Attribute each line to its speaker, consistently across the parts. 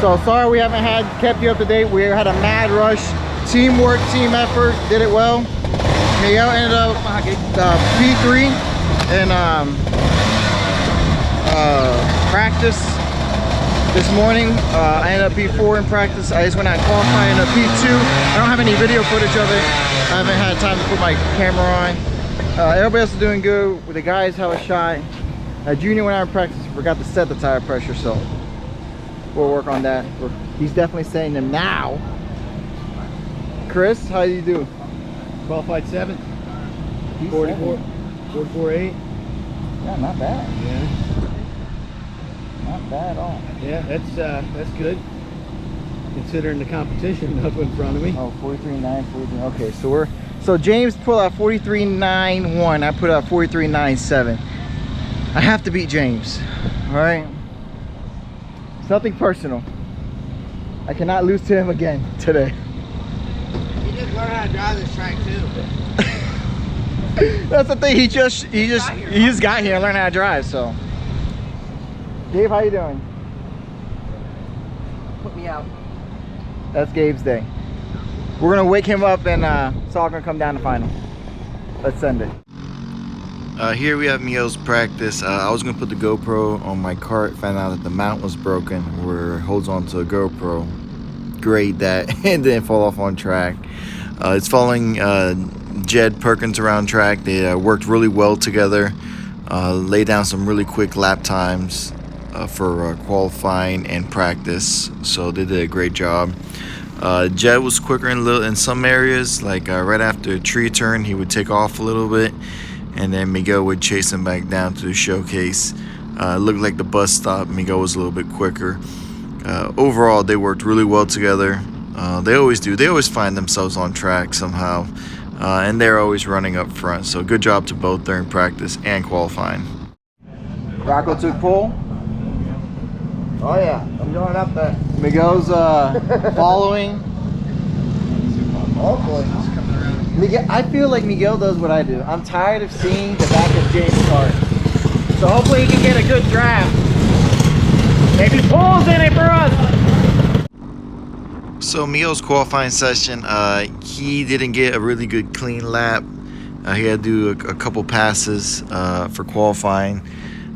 Speaker 1: So sorry we haven't kept you up to date. We had a mad rush, teamwork, team effort, did it well. Miguel ended up P3 in practice this morning. I ended up P4 in practice. I just went out and qualified, ended up P2. I don't have any video footage of it. I haven't had time to put my camera on. Everybody else is doing good. The guys have a shot. Junior went out in practice, forgot to set the tire pressure, so we'll work on that. He's definitely setting them now. Chris, how do you do?
Speaker 2: Qualified 7th. 44, 44.8.
Speaker 1: Yeah, not bad.
Speaker 2: Yeah.
Speaker 1: Not bad at all.
Speaker 2: Yeah, that's good. Considering the competition up in front of me.
Speaker 1: Oh, 43.9, 43. Okay, so James pulled out 43.91. I put out 43.97. I have to beat James. All right. It's nothing personal. I cannot lose to him again today.
Speaker 3: You just learn how to drive this track too.
Speaker 1: That's the thing. He just got here and learned how to drive. So, Gabe, how you doing?
Speaker 3: Put me out.
Speaker 1: That's Gabe's day. We're gonna wake him up and it's all gonna come down to final. Let's send it.
Speaker 4: Here we have Mio's practice. I was gonna put the GoPro on my cart, found out that the mount was broken where it holds on to a GoPro. Great that it didn't fall off on track. It's following Jed Perkins around track. They worked really well together, laid down some really quick lap times for qualifying and practice, so they did a great job. Jed was quicker in some areas, like right after a tree turn he would take off a little bit, and then Miguel would chase him back down to the showcase. It looked like the bus stop, Miguel was a little bit quicker. Overall, they worked really well together. They always do. They always find themselves on track somehow, and they're always running up front. So good job to both during practice and qualifying.
Speaker 1: Rocco took pole. Oh yeah, I'm going up there. Miguel's following. Hopefully. Miguel, I feel like Miguel does what I do. I'm tired of seeing the back of James' car. So hopefully he can get a good draft. Maybe pulls in it for us.
Speaker 4: So Mio's qualifying session, he didn't get a really good clean lap. He had to do a couple passes for qualifying.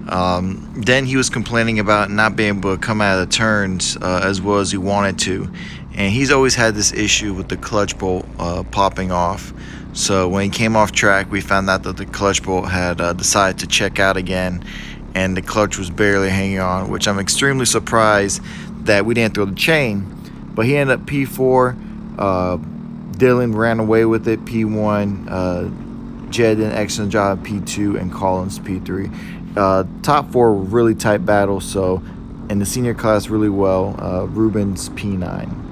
Speaker 4: Then he was complaining about not being able to come out of the turns as well as he wanted to. And he's always had this issue with the clutch bolt popping off. So when he came off track, we found out that the clutch bolt had decided to check out again, and the clutch was barely hanging on, which I'm extremely surprised that we didn't throw the chain. But he ended up P4. Dylan ran away with it, P1. Jed did an excellent job, P2, and Collins, P3. Top 4 were really tight battles, so in the senior class really well. Ruben's P9.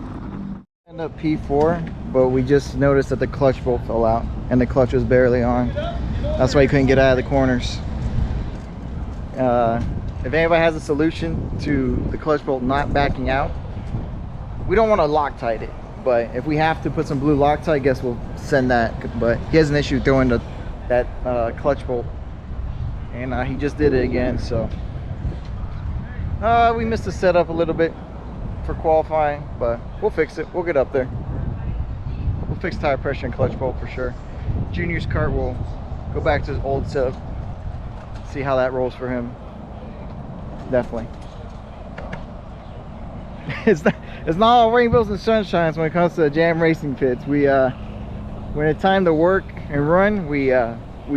Speaker 1: Ended up P4, but we just noticed that the clutch bolt fell out and the clutch was barely on. That's why he couldn't get out of the corners. If anybody has a solution to the clutch bolt not backing out, we don't want to Loctite it, but if we have to put some blue Loctite, I guess we'll send that. But he has an issue throwing that clutch bolt, and he just did it again. So we missed the setup a little bit for qualifying, but we'll fix it. We'll get up there. We'll fix tire pressure and clutch bolt for sure. Junior's kart will go back to his old setup, see how that rolls for him. Definitely. It's not all rainbows and sunshines when it comes to the Jam Racing pits. When it's time to work and run, we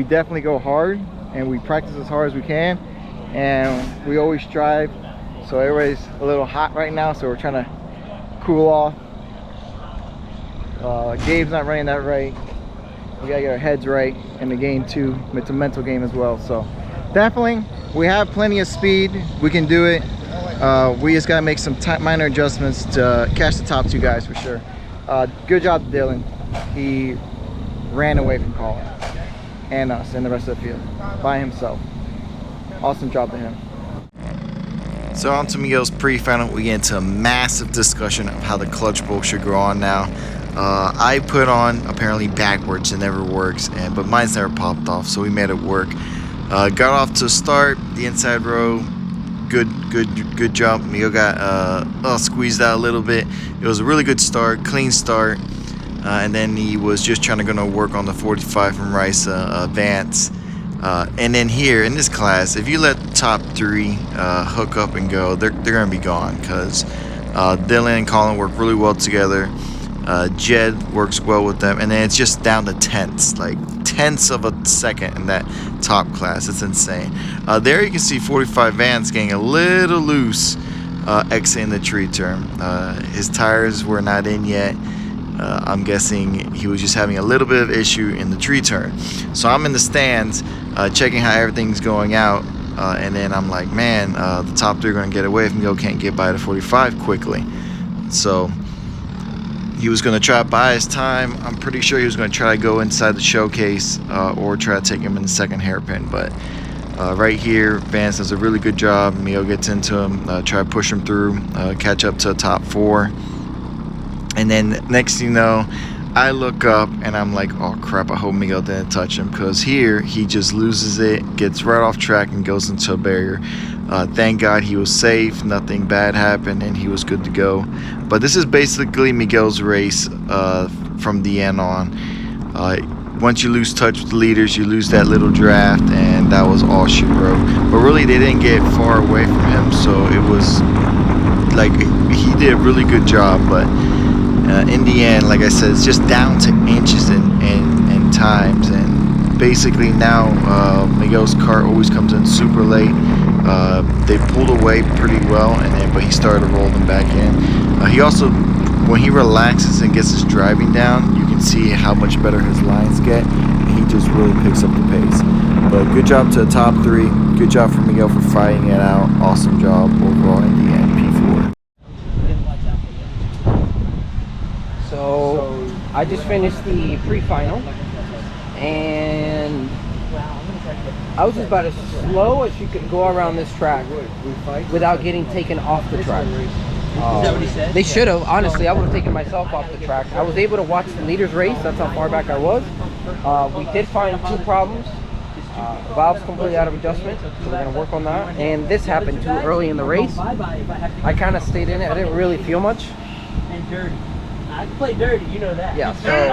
Speaker 1: definitely go hard, and we practice as hard as we can, and we always strive. So everybody's a little hot right now, so we're trying to cool off. Gabe's not running that right. We gotta get our heads right in the game too. It's a mental game as well. So definitely, we have plenty of speed. We can do it. We just gotta make some minor adjustments to catch the top 2 guys for sure. Good job to Dylan. He ran away from Colin and us and the rest of the field by himself. Awesome job to him.
Speaker 4: So on to Miguel's pre-final, we get into a massive discussion of how the clutch bolt should go on now. I put on apparently backwards, it never works, but mine's never popped off, so we made it work. Got off to start the inside row, good jump. Miguel got squeezed out a little bit. It was a really good start, clean start. And then he was just gonna work on the 45 from Rice Vance. And then here in this class, if you let the top 3 hook up and go, they're gonna be gone, because Dylan and Colin work really well together. Jed works well with them, and then it's just down to tenths, like tenths of a second in that top class. It's insane. There you can see 45 Vance getting a little loose exiting the tree turn. His tires were not in yet. I'm guessing he was just having a little bit of issue in the tree turn. So I'm in the stands checking how everything's going out, and then I'm like, man, the top 3 are going to get away if Miguel can't get by the 45 quickly. So he was going to try to buy his time. I'm pretty sure he was going to try to go inside the showcase or try to take him in the second hairpin. But right here, Vance does a really good job. Miguel gets into him, try to push him through, catch up to the top 4. And then next thing you know, I look up and I'm like, oh crap, I hope Miguel didn't touch him, because here he just loses it, gets right off track and goes into a barrier. Thank God he was safe, nothing bad happened, and he was good to go. But this is basically Miguel's race from the end on. Once you lose touch with the leaders, you lose that little draft, and that was all she wrote. But really, they didn't get far away from him, so it was like he did a really good job. But in the end, like I said, it's just down to inches and times. And basically now Miguel's car always comes in super late. They pulled away pretty well, but he started to roll them back in. He also, when he relaxes and gets his driving down, you can see how much better his lines get, and he just really picks up the pace. But good job to the top 3. Good job for Miguel for fighting it out. Awesome job overall in the end, P4.
Speaker 5: So I just finished the pre-final, and I was just about as slow as you could go around this track without getting taken off the track. They should have. Honestly, I would have taken myself off the track. I was able to watch the leaders race. That's how far back I was. We did find 2 problems. Valves completely out of adjustment, so we're going to work on that. And this happened too early in the race. I kind of stayed in it. I didn't really feel much.
Speaker 3: I can play dirty, you know that.
Speaker 5: Yeah, so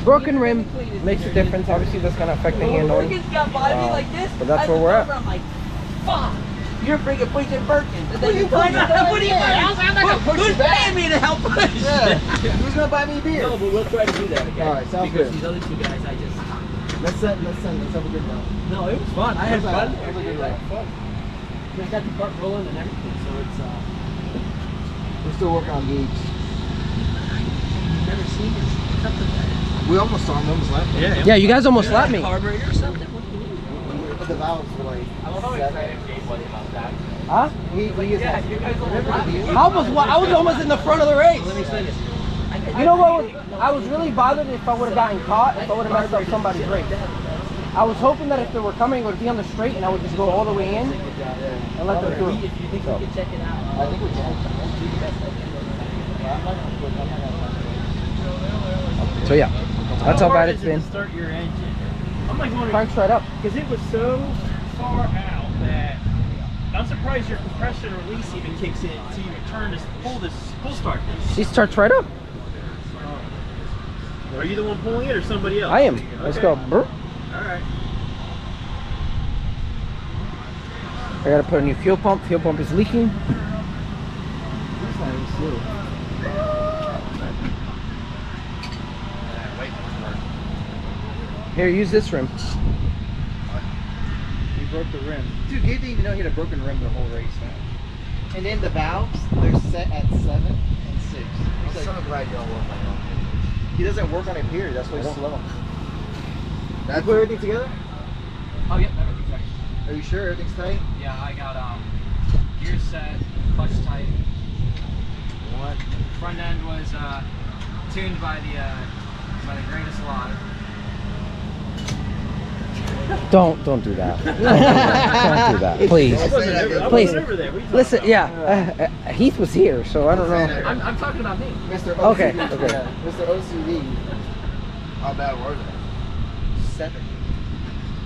Speaker 5: broken rim makes a difference. Obviously, that's going to affect the handling. But that's where we're at.
Speaker 3: I'm like, fuck, you're freaking pushing Birkins. What do you mean? I'm not going to push you back. Who's paying me to help push?
Speaker 1: Yeah. Who's going to buy me a beer?
Speaker 3: No, but we'll try to do that again.
Speaker 1: All right, sounds
Speaker 3: because
Speaker 1: good.
Speaker 3: These other 2 guys, I just...
Speaker 1: Let's have a good one.
Speaker 3: No, it was fun. I had fun.
Speaker 1: It was a good ride.
Speaker 3: I got the cart rolling and everything, so it's...
Speaker 1: We're still working on gauge.
Speaker 3: Never seen it.
Speaker 1: We almost saw him, almost left him.
Speaker 5: Yeah, you guys almost slapped me.
Speaker 3: Carburetor or something?
Speaker 1: But the valves were like...
Speaker 3: I don't know how excited Gabe was about that.
Speaker 5: Huh?
Speaker 1: He is...
Speaker 5: I was almost in the front of the race.
Speaker 3: Let me finish.
Speaker 5: You know what? I was really bothered if I would have gotten caught, if I would have messed up somebody's race. I was hoping that if they were coming, it would be on the straight and I would just go all the way in and let them through.
Speaker 3: If you think we can check it out.
Speaker 1: I think we can.
Speaker 5: So yeah, that's how bad it's been.
Speaker 6: Start your engine. I'm like wondering,
Speaker 5: Cranks right up.
Speaker 6: because it was so far out that I'm surprised your compression release even kicks in until you turn this full start this.
Speaker 5: She starts right up.
Speaker 6: Are you the one pulling it or somebody else?
Speaker 5: I am. Let's go. Brr.
Speaker 6: All right.
Speaker 5: I gotta put a new fuel pump. Fuel pump is leaking. Here, use this rim.
Speaker 1: He broke the rim. Dude, Gabe didn't even know he had a broken rim the whole race, man. And then the valves, they're set at 7 and 6. I'm so glad y'all work on it. He doesn't work on it, period. That's why he's slow. You put everything together?
Speaker 7: Oh, yep, everything's ready.
Speaker 1: Are you sure everything's tight?
Speaker 7: Yeah, I got gears set, clutch tight.
Speaker 1: What?
Speaker 7: Front end was tuned by the greatest alive.
Speaker 5: Don't do that. Don't do that, please.
Speaker 6: I
Speaker 5: Please.
Speaker 6: wasn't ever there. What are you talking
Speaker 5: Listen,
Speaker 6: about?
Speaker 5: yeah. Heath was here, so I don't know.
Speaker 7: I'm talking about me.
Speaker 1: Mr. OCD.
Speaker 5: Okay, okay.
Speaker 1: Yeah, Mr. OCD. How bad were they? 7.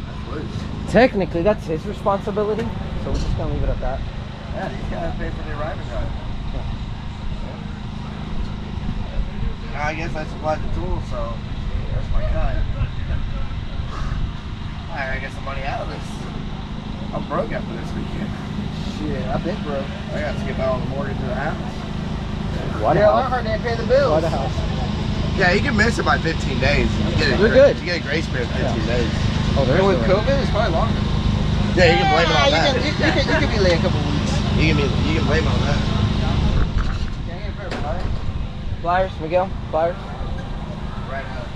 Speaker 1: That's worse.
Speaker 5: Technically, that's his responsibility, so we're just gonna leave it at that.
Speaker 1: Yeah, these guys pay for their arriving drive. Now I guess I supplied the tools, so that's my cut. I gotta get some money out of this. I'm broke after this weekend. Shit, I've been broke. I got to skip out on the mortgage of the house.
Speaker 5: What
Speaker 1: Yeah,
Speaker 5: house?
Speaker 1: Lockhart didn't pay the bills.
Speaker 5: What a house.
Speaker 1: Yeah, you can miss it by 15 days. You get
Speaker 5: You're good.
Speaker 1: You get a grace period of 15 days.
Speaker 5: Oh,
Speaker 1: And with COVID, it's probably longer. Yeah, you can blame it on that. You can be late a couple weeks. You can blame it on that.
Speaker 5: Flyers, Miguel? Flyers?
Speaker 1: Right now.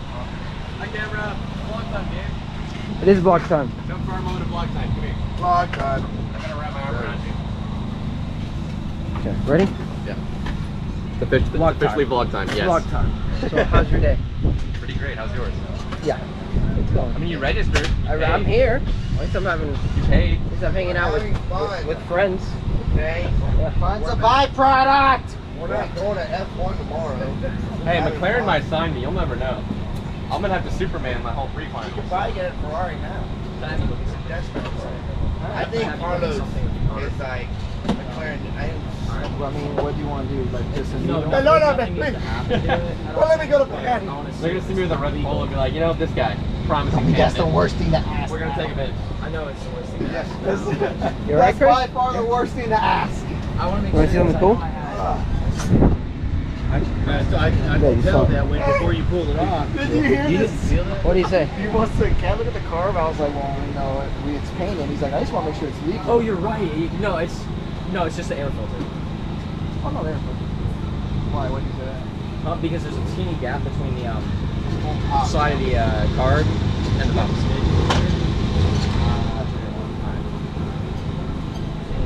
Speaker 7: Hi, camera. Vlog time, dude.
Speaker 5: It is vlog time.
Speaker 7: Jump for a moment of vlog time. Come here.
Speaker 1: Vlog time.
Speaker 7: I gotta wrap my arm around you.
Speaker 5: Okay, ready?
Speaker 7: Officially vlog time, yes.
Speaker 5: Vlog time. So, how's your day?
Speaker 7: Pretty great. How's yours?
Speaker 5: Yeah. It's going.
Speaker 7: I mean, you registered.
Speaker 5: I'm here. At least I'm having.
Speaker 7: You paid.
Speaker 5: At least I'm hanging out with friends.
Speaker 1: Okay.
Speaker 5: Yeah.
Speaker 1: Fun's a byproduct. We're not going to F1 tomorrow.
Speaker 7: Hey, McLaren might sign me. You'll never know. I'm gonna have to Superman my whole pre-final.
Speaker 1: You could probably get a Ferrari now. I think Carlos is like McLaren.
Speaker 5: Well, I mean, what do you want to do? Like, just
Speaker 1: No, let me go to Bugatti.
Speaker 7: They're gonna see me with a red polo and be like, you know, this guy promising.
Speaker 1: That's the worst thing to ask.
Speaker 7: We're gonna take a bit. I know it's the worst thing to ask.
Speaker 5: You're right,
Speaker 1: That's
Speaker 5: Chris?
Speaker 1: by far the worst thing to ask.
Speaker 7: I want to make
Speaker 5: You want to see something cool?
Speaker 2: I could tell that when before you pulled it off.
Speaker 1: Did you hear this?
Speaker 5: What do you say?
Speaker 1: He wants to Kevin at the car, but I was like, well, you know, it's painted. He's like, I just want to make sure it's legal.
Speaker 7: Oh, you're right. No, it's just the air filter.
Speaker 1: Oh, no, there. Why? What did you say that?
Speaker 7: Because there's a teeny gap between the side of the card and the bottom.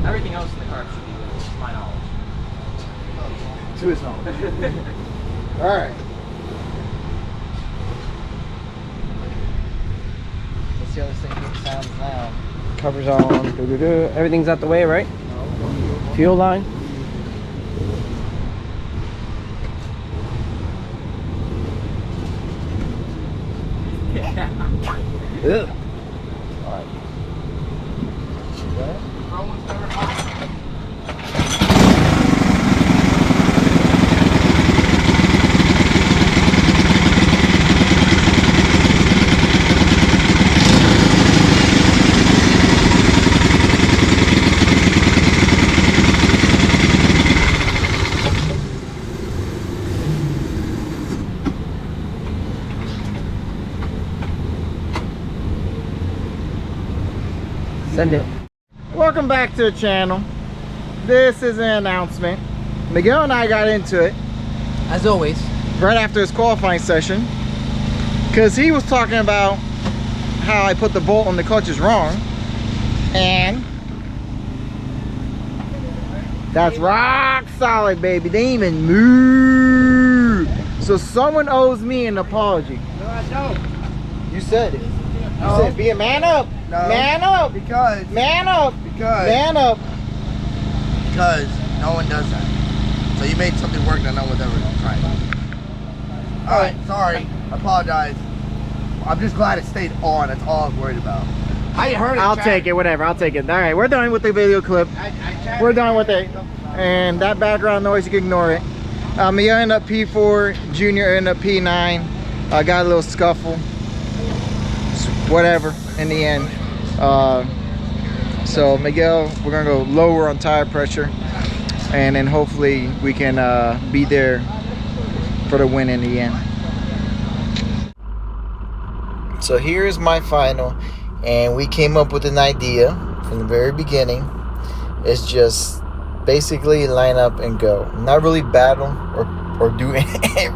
Speaker 7: Everything else in the car should be good, to my knowledge.
Speaker 1: To his knowledge. All right. Let's see how this thing sounds now.
Speaker 5: Covers on. Everything's out the way, right? Fuel line. Ugh.
Speaker 1: All right.
Speaker 5: Send it.
Speaker 1: Welcome back to the channel. This is an announcement. Miguel and I got into it
Speaker 5: As always.
Speaker 1: right after his qualifying session because he was talking about how I put the bolt on the clutches wrong, and that's rock solid, baby. They ain't even move. So someone owes me an apology.
Speaker 2: No, I don't.
Speaker 1: You said it. You
Speaker 2: No.
Speaker 1: said be a man up.
Speaker 2: No.
Speaker 1: Man up.
Speaker 2: Because
Speaker 1: Man up. Man up.
Speaker 2: Because no one does that. So you made something work that no one's ever tried. Alright, sorry. I apologize. I'm just glad it stayed on. That's all I was worried about. I heard it.
Speaker 1: I'll take it, whatever, I'll take it. All right, we're done with the video clip. We're done with it. And that background noise, you can ignore it. Mia ended up P4, Junior ended up P9. I got a little scuffle. Whatever, in the end. So Miguel, we're gonna go lower on tire pressure. And then hopefully we can be there for the win in the end. So here's my final, and we came up with an idea from the very beginning. It's just basically line up and go, not really battle or do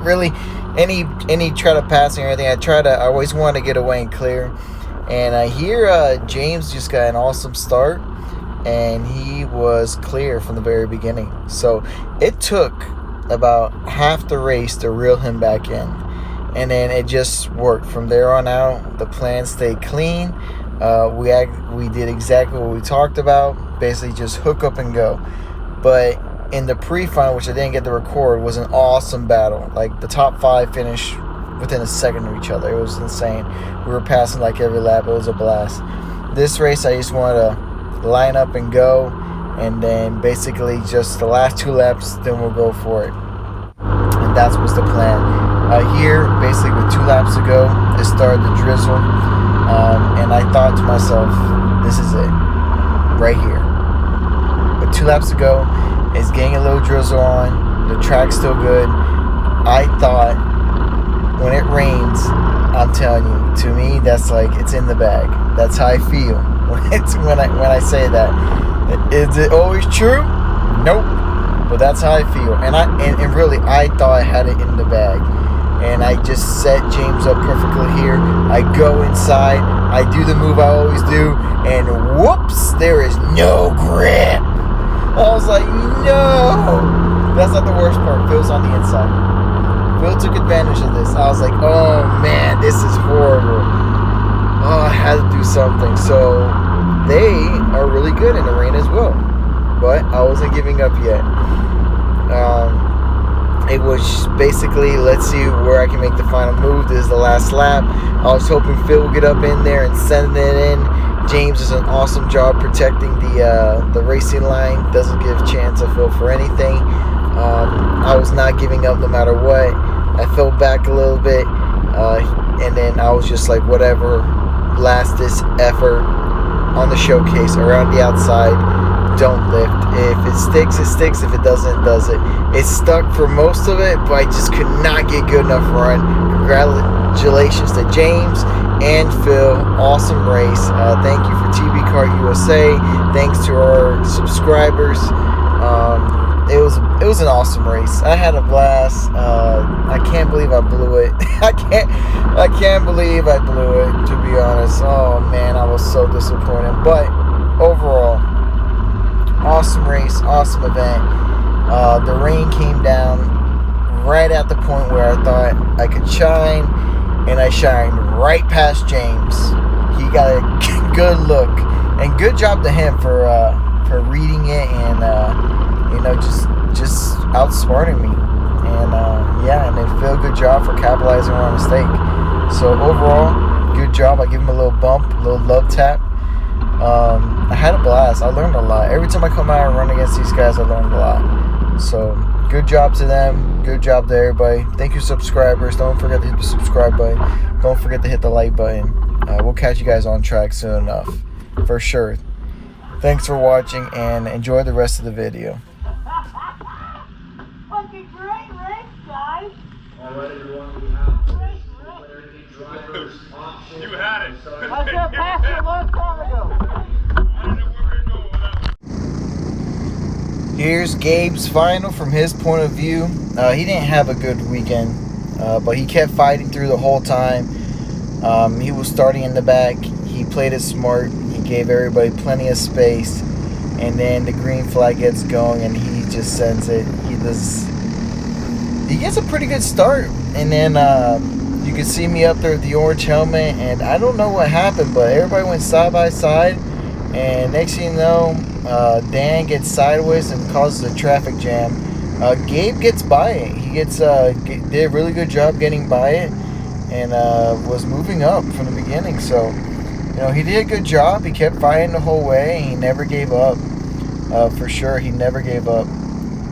Speaker 1: really any try to passing or anything. I always want to get away and clear. And I hear James just got an awesome start, and he was clear from the very beginning. So it took about half the race to reel him back in. And then it just worked. From there on out, the plan stayed clean. We did exactly what we talked about. Basically just hook up and go. But in the pre-final, which I didn't get to record, was an awesome battle. Like the top 5 finished within a second of each other. It was insane. We were passing like every lap. It was a blast. This race, I just wanted to line up and go.
Speaker 4: and then basically just the last 2 laps, then we'll go for it. And that was the plan. Here, basically with 2 laps to go, it started to drizzle, and I thought to myself, this is it, right here. But 2 laps to go, it's getting a little drizzle on, the track's still good. I thought, when it rains, I'm telling you, to me, that's like, it's in the bag. That's how I feel when I say that. Is it always true? Nope. But that's how I feel. And really, I thought I had it in the bag. And I just set James up perfectly here. I go inside. I do the move I always do. And whoops, there is no grip. I was like, no. That's not the worst part. Phil's on the inside. Phil took advantage of this. I was like, oh man, this is horrible. Oh, I had to do something. So they are really good in the rain as well. But I wasn't giving up yet. It was basically, let's see where I can make the final move. This is the last lap. I was hoping Phil would get up in there and send it in. James does an awesome job protecting the racing line. Doesn't give a chance to Phil for anything. I was not giving up no matter what. I fell back a little bit, and then I was just like, whatever, last-ditch effort on the showcase around the outside. Don't lift. If it sticks, it sticks. If it doesn't, it doesn't. It stuck for most of it, but I just could not get good enough run. Congratulations to James and Phil. Awesome race. Thank you for TB Kart USA. Thanks to our subscribers. It was an awesome race. I had a blast. I can't believe I blew it. I can't believe I blew it, to be honest. Oh man, I was so disappointed. But overall, awesome race, awesome event. The rain came down right at the point where I thought I could shine, and I shined right past James. He got a good look, and good job to him for reading it and just outsmarting me. And and then Phil, good job for capitalizing on a mistake. So overall, good job. I give him a little bump, a little love tap. I had a blast. I learned a lot. Every time I come out and run against these guys, I learned a lot. So good job to them. Good job to everybody. Thank you, subscribers. Don't forget to hit the subscribe button. Don't forget to hit the like button. We'll catch you guys on track soon enough, for sure. Thanks for watching, and enjoy the rest of the video.
Speaker 8: Fucking great race, guys.
Speaker 9: All right, everyone, we have drivers option.
Speaker 6: You had it.
Speaker 8: I should have passed it a long time ago.
Speaker 6: I don't know where we're going without.
Speaker 4: Here's Gabe's final from his point of view. He didn't have a good weekend, but he kept fighting through the whole time. He was starting in the back. He played it smart. He gave everybody plenty of space. And then the green flag gets going, and he just sends it. He gets a pretty good start. And then you can see me up there with the orange helmet. And I don't know what happened, but everybody went side by side. And next thing you know, Dan gets sideways and causes a traffic jam. Gabe gets by it. He did a really good job getting by it, and was moving up from the beginning. So, he did a good job. He kept fighting the whole way. He never gave up. For sure, he never gave up.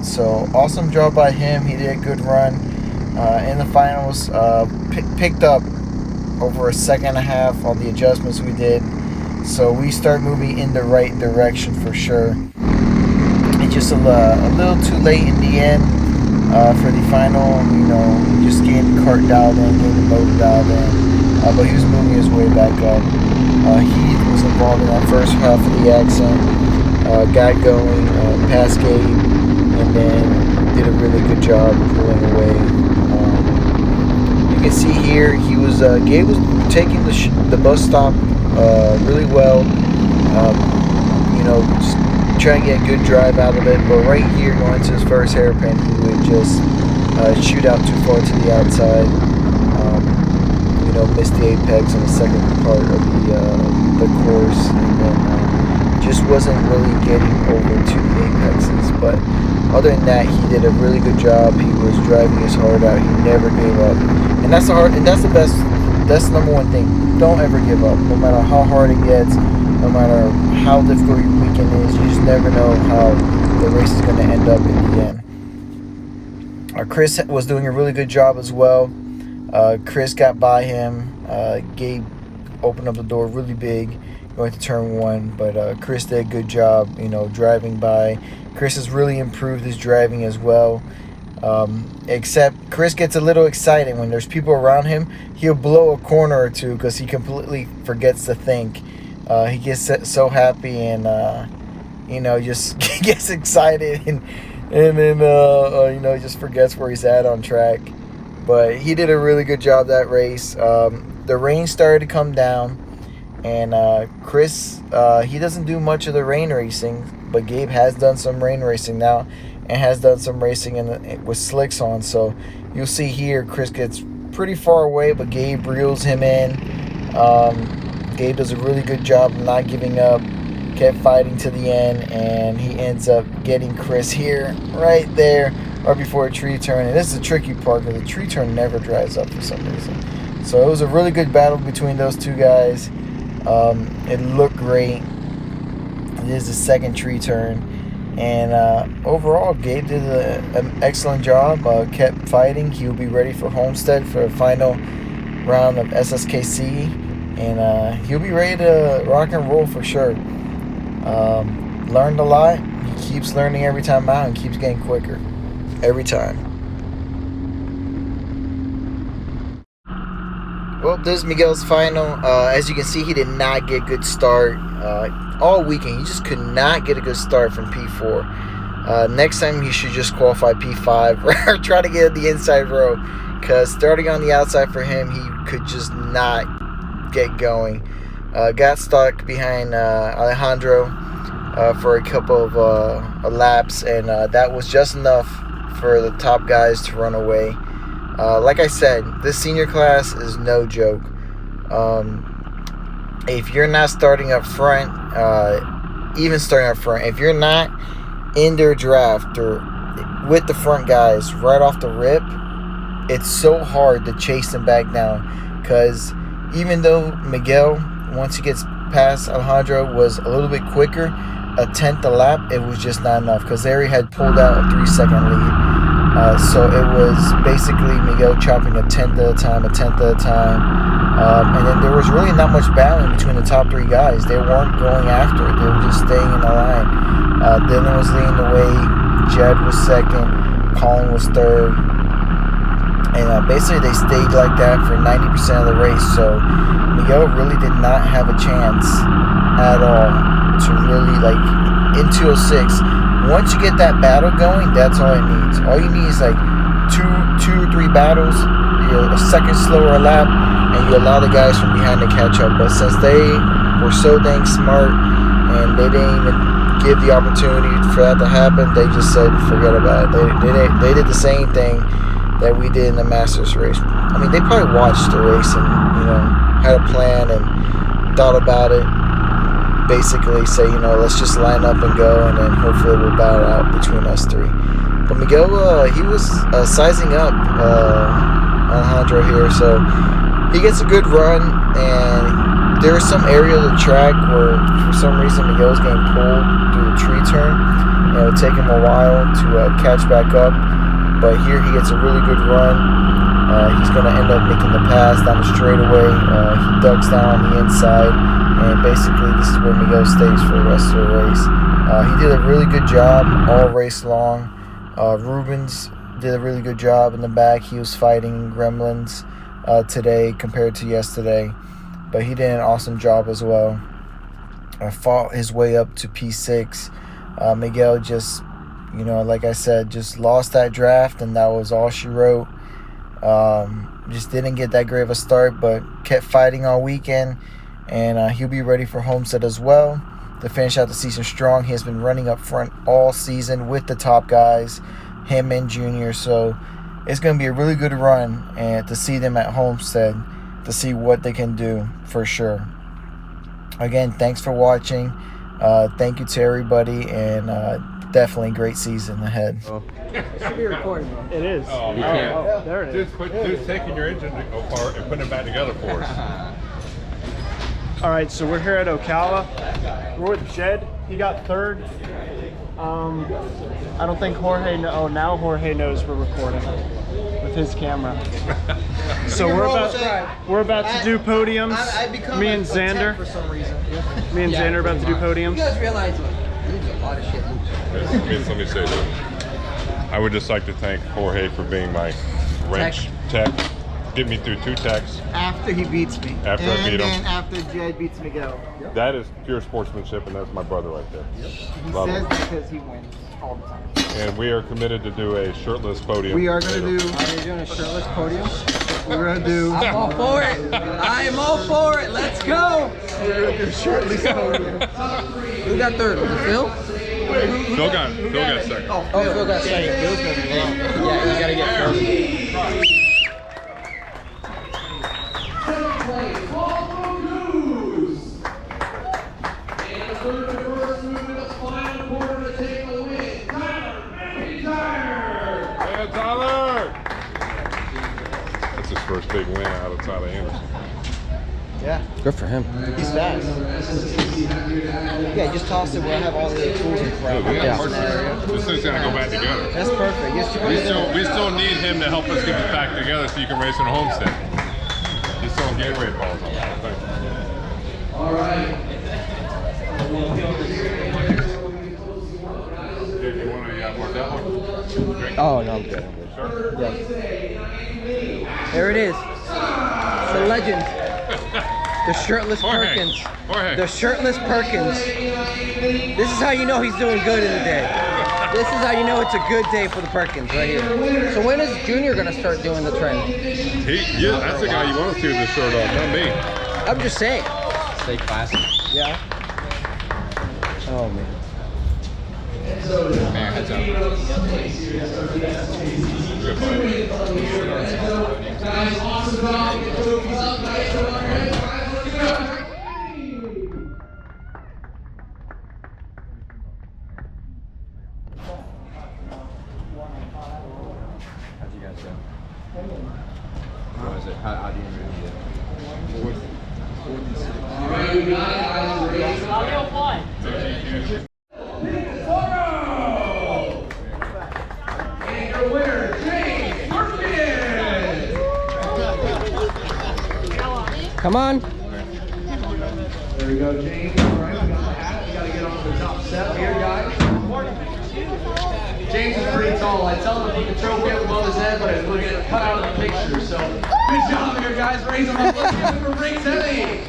Speaker 4: So, awesome job by him. He did a good run. In the finals, picked up over a second and a half on the adjustments we did. So we start moving in the right direction for sure. It's just a little too late in the end for the final. Just getting the cart dialed in, getting the motor dialed in. But he was moving his way back up. He was involved in that first half of the accident. Got going, past Gabe, and then did a really good job pulling away. You can see here, Gabe was taking the bus stop really well, just trying to get a good drive out of it, but right here going to his first hairpin, he would just shoot out too far to the outside, miss the apex on the second part of the course, and then just wasn't really getting over to the apexes. But other than that, he did a really good job. He was driving his heart out. He never gave up, and that's the best. That's the number one thing. Don't ever give up. No matter how hard it gets,
Speaker 1: no matter how difficult your weekend is, you just never know how the race is going to end up in the end. Chris was doing a really good job as well. Chris got by him. Gabe opened up the door really big going to turn 1, but Chris did a good job, driving by. Chris has really improved his driving as well. Except Chris gets a little excited when there's people around him. He'll blow a corner or two because he completely forgets to think. He gets so happy and just gets excited and then just forgets where he's at on track. But he did a really good job that race. The rain started to come down, and Chris, he doesn't do much of the rain racing, but Gabe has done some rain racing now and has done some racing with slicks on. So you'll see here Chris gets pretty far away, but Gabe reels him in. Gabe does a really good job of not giving up, kept fighting to the end, and he ends up getting Chris here right there right before a tree turn. And this is a tricky part because the tree turn never dries up for some reason. So it was a really good battle between those two guys. It looked great. It is the second tree turn, and overall Gabe did an excellent job. Kept fighting. He'll be ready for Homestead for a final round of SSKC, and he'll be ready to rock and roll for sure. Learned a lot. He keeps learning every time out and keeps getting quicker every time. Well, this is Miguel's final. As you can see, he did not get a good start all weekend. He just could not get a good start from P4. Next time he should just qualify P5 or try to get the inside row, because starting on the outside for him, he could just not get going. Got stuck behind Alejandro for a couple of laps, and that was just enough for the top guys to run away. Like I said, this senior class is no joke. If you're not starting up front, if you're not in their draft or with the front guys right off the rip, it's so hard to chase them back down. Because even though Miguel, once he gets past Alejandro, was a little bit quicker, a tenth a lap, it was just not enough, because there he had pulled out a 3-second lead. So it was basically Miguel chopping a tenth at a time. And then there was really not much battling between the top 3 guys. They weren't going after it. They were just staying in the line. Dylan was leading the way. Jed was second. Colin was third. And basically they stayed like that for 90% of the race. So Miguel really did not have a chance at all to really, in 206. Once you get that battle going, that's all it needs. All you need is two or three battles, a second slower lap, and you allow the guys from behind to catch up. But since they were so dang smart and they didn't even give the opportunity for that to happen, they just said forget about it. They did the same thing that we did in the Masters race. I mean, they probably watched the race and had a plan and thought about it. Basically say, let's just line up and go, and then hopefully we'll battle out between us 3. But Miguel, he was sizing up Alejandro here, so he gets a good run, and there is some area of the track where for some reason Miguel's getting pulled through the tree turn, and it'll take him a while to catch back up, but here he gets a really good run. He's going to end up making the pass down the straightaway. He ducks down on the inside, and basically this is where Miguel stays for the rest of the race. He did a really good job all race long. Rubens did a really good job in the back. He was fighting gremlins today compared to yesterday, but he did an awesome job as well. Fought his way up to P6. Miguel just, like I said, just lost that draft, and that was all she wrote. Just didn't get that great of a start, but kept fighting all weekend, and he'll be ready for Homestead as well to finish out the season strong. He has been running up front all season with the top guys, him and Junior, so it's going to be a really good run, and to see them at Homestead, to see what they can do for sure. Again, thanks for watching. Thank you to everybody, and definitely great season ahead.
Speaker 5: It should be recording.
Speaker 6: It is.
Speaker 10: Oh,
Speaker 5: You can't.
Speaker 6: There it is.
Speaker 10: Dude's taking your engine apart and putting it back together for us. All right, so we're here at Ocala. We're with Jed. He got third. I don't think Jorge. Oh, now Jorge knows we're recording with his camera. So we're about to do podiums. Me and Xander.
Speaker 1: For some reason.
Speaker 10: Me and Xander are about to do podiums.
Speaker 5: You guys realize there's a lot of shit loose.
Speaker 11: Let me say this. I would just like to thank Jorge for being my wrench tech. Get me through 2 techs.
Speaker 1: After he beats me.
Speaker 11: After I beat him.
Speaker 1: And then after Jed beats Miguel.
Speaker 11: That is pure sportsmanship, and that's my brother right there.
Speaker 1: He
Speaker 11: Love
Speaker 1: says
Speaker 11: him.
Speaker 1: because he wins all the time.
Speaker 11: And we are committed to do a shirtless podium.
Speaker 1: We are going to do...
Speaker 5: Are you doing a shirtless podium?
Speaker 1: We're going to do...
Speaker 5: I'm all for it. I am all for it. Let's go.
Speaker 1: We're going to do shirtless podium.
Speaker 5: Who got third? Was it Phil?
Speaker 11: Phil got second.
Speaker 5: Oh, Phil got second. Phil's going to be wrong. Yeah, you got to get Phil.
Speaker 11: That's his first big win out of Tyler Anderson.
Speaker 1: Yeah.
Speaker 5: Good for him.
Speaker 1: He's fast. Yeah, just toss it. We'll have all the tools in front.
Speaker 11: This thing's gonna go back together.
Speaker 1: That's perfect. Yes,
Speaker 11: We still need him to help us get this back together so you can race in a homestead. He's throwing Gatorade balls on that thing.
Speaker 9: All right.
Speaker 11: If you want to want that one? Drink.
Speaker 5: Oh, no, I'm good.
Speaker 11: Sure.
Speaker 5: Yeah. There it is. The legend. The shirtless Perkins.
Speaker 11: Jorge.
Speaker 5: The shirtless Perkins. This is how you know he's doing good in the day. This is how you know it's a good day for the Perkins right here. So when is Junior gonna start doing the trend?
Speaker 11: That's the guy you want to see with the shirt off, not me.
Speaker 5: I'm just saying.
Speaker 7: Stay classy.
Speaker 5: Yeah. Oh man.
Speaker 7: Man, heads up. How'd you guys go? What was it? How do you move it?
Speaker 5: Come on.
Speaker 9: There we go, James. All right, we got the hat. We got to get on to the top step here, guys. James is pretty tall. I tell him to put the trophy up above his head, but we'll get it cut out of the picture. So, good job here, guys. Raise them up. Let's give it for Prix Heavy.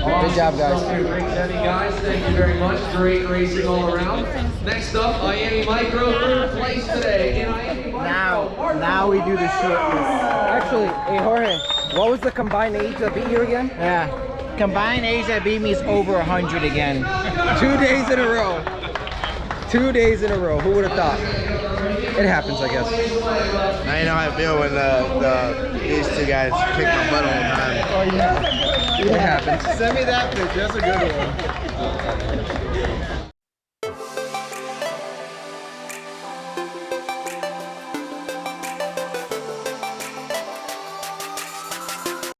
Speaker 5: Good job, guys.
Speaker 9: Prix Heavy, guys. Thank you very much. Great racing all around. Next up, Miami Micro, third place today. In Miami Micro.
Speaker 1: Now we do the shirtless.
Speaker 5: Actually, hey Jorge, what was the combined age that beat you again?
Speaker 1: Yeah. Combined age that beat me is over 100 again.
Speaker 5: 2 days in a row. 2 days in a row. Who would have thought? It happens, I guess.
Speaker 2: Now you know how I feel when these 2 guys kick my butt all the time.
Speaker 1: Oh yeah.
Speaker 5: It happens.
Speaker 1: Send me that picture. That's a good one.